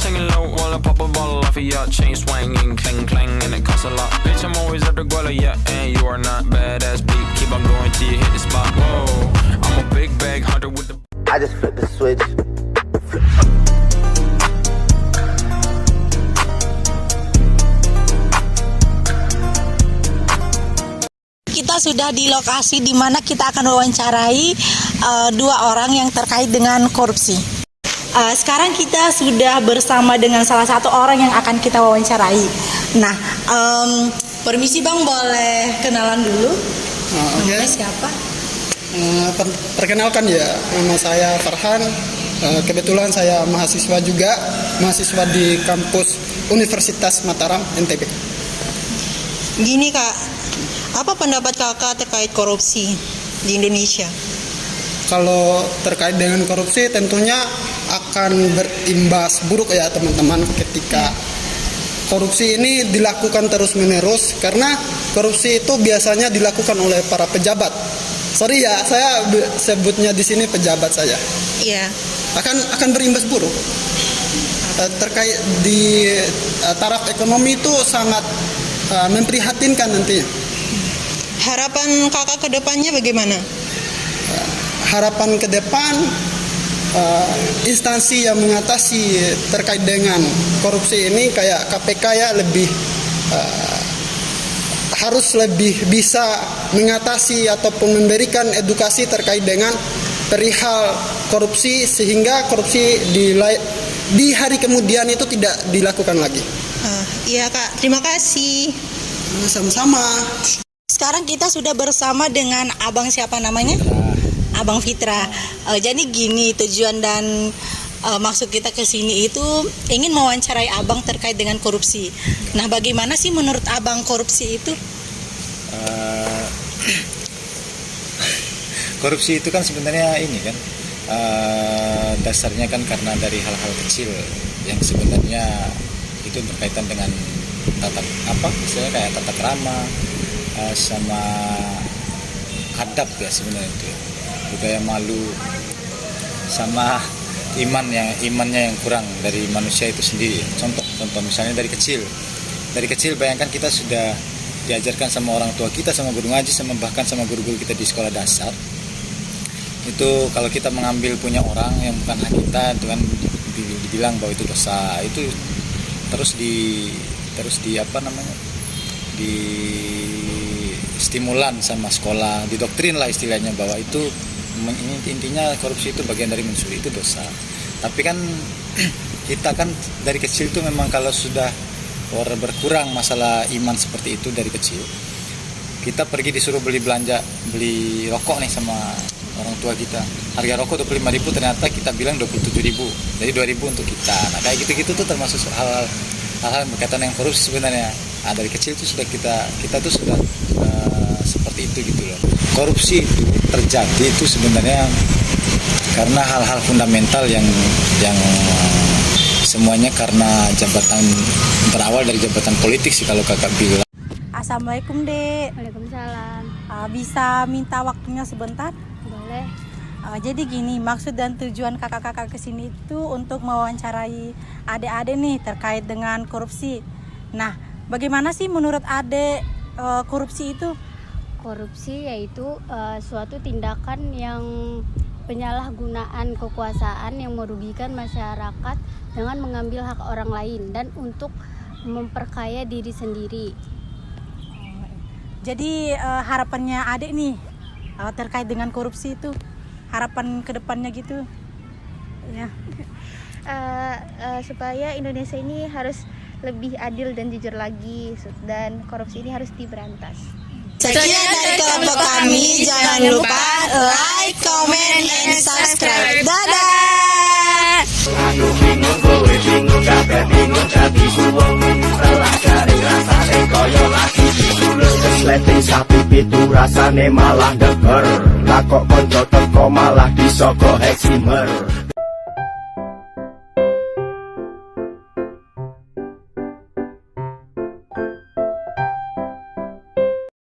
singing low while I pop a bottle off of your chain swinging, clang clang, and it costs a lot. Bitch, I'm always at the guala, yeah, and you are not badass beat. Keep on going till you hit the spot. Whoa, I'm a big bag hunter with the. I just flip the switch. Kita sudah di lokasi di mana kita akan wawancarai dua orang yang terkait dengan korupsi. Sekarang kita sudah bersama dengan salah satu orang yang akan kita wawancarai. Nah, permisi Bang, boleh kenalan dulu? Namanya siapa? Perkenalkan ya, nama saya Farhan. Kebetulan saya mahasiswa juga, mahasiswa di kampus Universitas Mataram, NTB. Gini Kak, apa pendapat Kakak terkait korupsi di Indonesia? Kalau terkait dengan korupsi tentunya akan berimbas buruk ya teman-teman ketika korupsi ini dilakukan terus-menerus, karena korupsi itu biasanya dilakukan oleh para pejabat. Sorry ya, saya sebutnya di sini pejabat saja. Iya. Akan berimbas buruk. Terkait di taraf ekonomi itu sangat memprihatinkan nantinya. Harapan Kakak ke depannya bagaimana? Harapan ke depan instansi yang mengatasi terkait dengan korupsi ini kayak KPK ya harus lebih bisa mengatasi ataupun memberikan edukasi terkait dengan perihal korupsi sehingga korupsi di hari kemudian itu tidak dilakukan lagi. Iya Kak, terima kasih. Sama-sama. Sekarang kita sudah bersama dengan Abang siapa namanya? Abang Fitra. Jadi gini, tujuan dan maksud kita ke sini itu ingin mewawancarai Abang terkait dengan korupsi. Nah, bagaimana sih menurut Abang korupsi itu? Korupsi itu kan sebenarnya ini kan dasarnya kan karena dari hal-hal kecil yang sebenarnya itu berkaitan dengan misalnya kayak tata krama sama adab ya sebenarnya itu budaya malu sama imannya yang kurang dari manusia itu sendiri. Contoh misalnya dari kecil bayangkan kita sudah diajarkan sama orang tua kita, sama guru ngaji, sama bahkan sama guru-guru kita di sekolah dasar. Itu kalau kita mengambil punya orang yang bukan hak kita, itu kan dibilang bahwa itu dosa. Itu terus di stimulan sama sekolah, didoktrin lah istilahnya bahwa itu intinya korupsi itu bagian dari mencuri, itu dosa. Tapi kan kita kan dari kecil itu memang kalau sudah berkurang masalah iman seperti itu dari kecil, kita pergi disuruh beli rokok nih sama orang tua kita, harga rokok 25.000, ternyata kita bilang 27.000, jadi 2.000 untuk kita. Nah kayak gitu-gitu tuh termasuk hal-hal berkaitan dengan korupsi sebenarnya. Nah, dari kecil itu sudah kita tuh sudah seperti itu gitu loh. Korupsi itu terjadi itu sebenarnya karena hal-hal fundamental yang semuanya karena berawal dari jabatan politik sih kalau kakak bilang. Assalamualaikum Dek. Waalaikumsalam. Bisa minta waktunya sebentar? Boleh. Jadi gini, maksud dan tujuan kakak-kakak kesini itu untuk mewawancarai adik-adik nih terkait dengan korupsi. Nah, bagaimana sih menurut adik korupsi itu? Korupsi yaitu suatu tindakan yang penyalahgunaan kekuasaan yang merugikan masyarakat dengan mengambil hak orang lain dan untuk memperkaya diri sendiri. Jadi harapannya adik nih terkait dengan korupsi itu, harapan kedepannya gitu ya? Supaya Indonesia ini harus lebih adil dan jujur lagi, dan korupsi ini harus diberantas. Sekian dari kelompok kami, jangan lupa like, comment, and subscribe. Dadah! Letting sapi pitu rasane malah deger. Lah kok konco teko malah disogok heksimer.